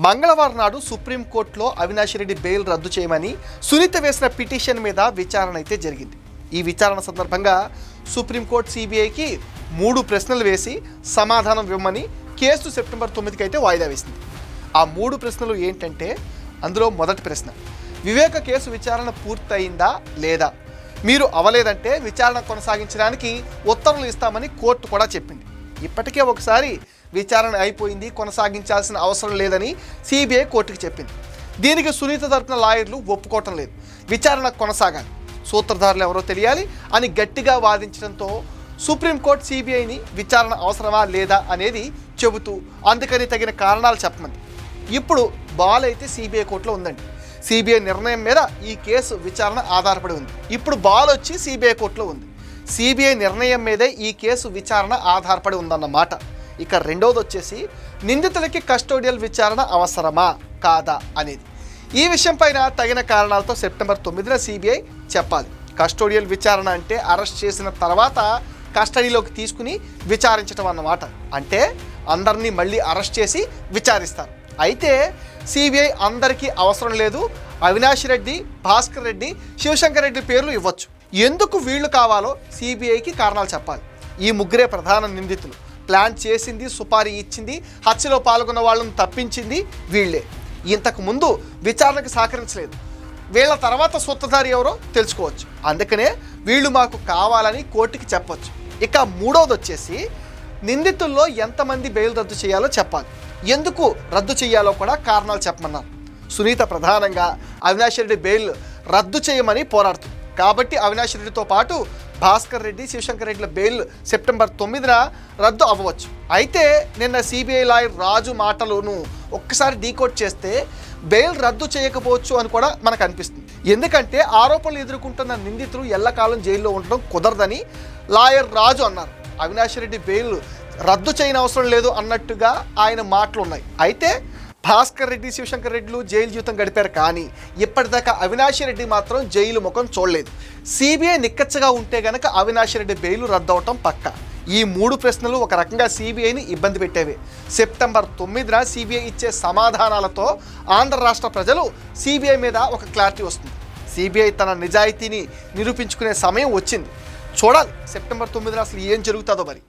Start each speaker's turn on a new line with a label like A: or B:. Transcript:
A: మంగళవారం నాడు సుప్రీంకోర్టులో అవినాష్ రెడ్డి బెయిల్ రద్దు చేయమని సునీత వేసిన పిటిషన్ మీద విచారణ అయితే జరిగింది. ఈ విచారణ సందర్భంగా సుప్రీంకోర్టు సిబిఐకి 3 ప్రశ్నలు వేసి సమాధానం ఇవ్వమని కేసు సెప్టెంబర్ 9కి అయితే వాయిదా వేసింది. ఆ 3 ప్రశ్నలు ఏంటంటే, అందులో మొదటి ప్రశ్న, వివేక కేసు విచారణ పూర్తయిందా లేదా, మీరు అవలేదంటే విచారణ కొనసాగించడానికి ఉత్తర్వులు ఇస్తామని కోర్టు కూడా చెప్పింది. ఇప్పటికే ఒకసారి విచారణ అయిపోయింది, కొనసాగించాల్సిన అవసరం లేదని సిబిఐ కోర్టుకి చెప్పింది. దీనికి సునీత తరపున లాయర్లు ఒప్పుకోవటం లేదు, విచారణ కొనసాగాలి, సూత్రధారులు ఎవరో తెలియాలి అని గట్టిగా వాదించడంతో సుప్రీంకోర్టు సిబిఐని విచారణ అవసరమా లేదా అనేది చెబుతూ అందుకని తగిన కారణాలు చెప్పమంది. ఇప్పుడు బాల్ అయితే సిబిఐ కోర్టులో ఉందండి. సిబిఐ నిర్ణయం మీద ఈ కేసు విచారణ ఆధారపడి ఉంది. ఇప్పుడు బాల్ వచ్చి సిబిఐ కోర్టులో ఉంది. సిబిఐ నిర్ణయం మీదే ఈ కేసు విచారణ ఆధారపడి ఉందన్నమాట. ఇక రెండోది వచ్చేసి, నిందితులకి కస్టోడియల్ విచారణ అవసరమా కాదా అనేది. ఈ విషయం పైన తగిన కారణాలతో సెప్టెంబర్ 9న సిబిఐ చెప్పాలి. కస్టోడియల్ విచారణ అంటే అరెస్ట్ చేసిన తర్వాత కస్టడీలోకి తీసుకుని విచారించడం అన్నమాట. అంటే అందరినీ మళ్ళీ అరెస్ట్ చేసి విచారిస్తారు. అయితే సిబిఐ అందరికీ అవసరం లేదు, అవినాష్ రెడ్డి, భాస్కర్ రెడ్డి, శివశంకర్ రెడ్డి పేర్లు ఇవ్వచ్చు. ఎందుకు వీళ్ళు కావాలో సిబిఐకి కారణాలు చెప్పాలి. ఈ ముగ్గురే ప్రధాన నిందితులు. ప్లాన్ చేసింది, సుపారీ ఇచ్చింది, హత్యలో పాల్గొన్న వాళ్ళని తప్పించింది వీళ్ళే. ఇంతకు ముందు విచారణకు సహకరించలేదు. వీళ్ళ తర్వాత సూత్రధారి ఎవరో తెలుసుకోవచ్చు. అందుకనే వీళ్ళు మాకు కావాలని కోర్టుకి చెప్పవచ్చు. ఇక మూడోది వచ్చేసి, నిందితుల్లో ఎంతమంది బెయిల్ రద్దు చేయాలో చెప్పాలి. ఎందుకు రద్దు చేయాలో కూడా కారణాలు చెప్పమన్నారు. సునీత ప్రధానంగా అవినాష్ రెడ్డి బెయిల్ రద్దు చేయమని పోరాడుతుంది. కాబట్టి అవినాష్ రెడ్డితో పాటు భాస్కర్ రెడ్డి, శివశంకర్ రెడ్డిల బెయిల్ సెప్టెంబర్ 9న రద్దు అవ్వవచ్చు. అయితే నిన్న సిబిఐ లాయర్ రాజు మాటలను ఒక్కసారి డీకోడ్ చేస్తే బెయిల్ రద్దు చేయకపోవచ్చు అని కూడా మనకు అనిపిస్తుంది. ఎందుకంటే ఆరోపణలు ఎదుర్కొంటున్న నిందితులు ఎల్లకాలం జైల్లో ఉండడం కుదరదని లాయర్ రాజు అన్నారు. అవినాష్ రెడ్డి బెయిల్ రద్దు చేయని అవసరం లేదు అన్నట్టుగా ఆయన మాటలు ఉన్నాయి. అయితే భాస్కర్ రెడ్డి, శివశంకర్ రెడ్డిలు జైలు జీవితం గడిపారు, కానీ ఇప్పటిదాకా అవినాష్ రెడ్డి మాత్రం జైలు ముఖం చూడలేదు. సిబిఐ నిక్కచ్చగా ఉంటే గనక అవినాష్ రెడ్డి బెయిల్ రద్దు అవటం పక్క. ఈ 3 ప్రశ్నలు ఒక రకంగా సిబిఐని ఇబ్బంది పెట్టేవి. సెప్టెంబర్ 9న సిబిఐ ఇచ్చే సమాధానాలతో ఆంధ్ర రాష్ట్ర ప్రజలు సిబిఐ మీద ఒక క్లారిటీ వస్తుంది. సిబిఐ తన నిజాయితీని నిరూపించుకునే సమయం వచ్చింది. చూడాలి సెప్టెంబర్ 9న అసలు ఏం జరుగుతుందో మరి.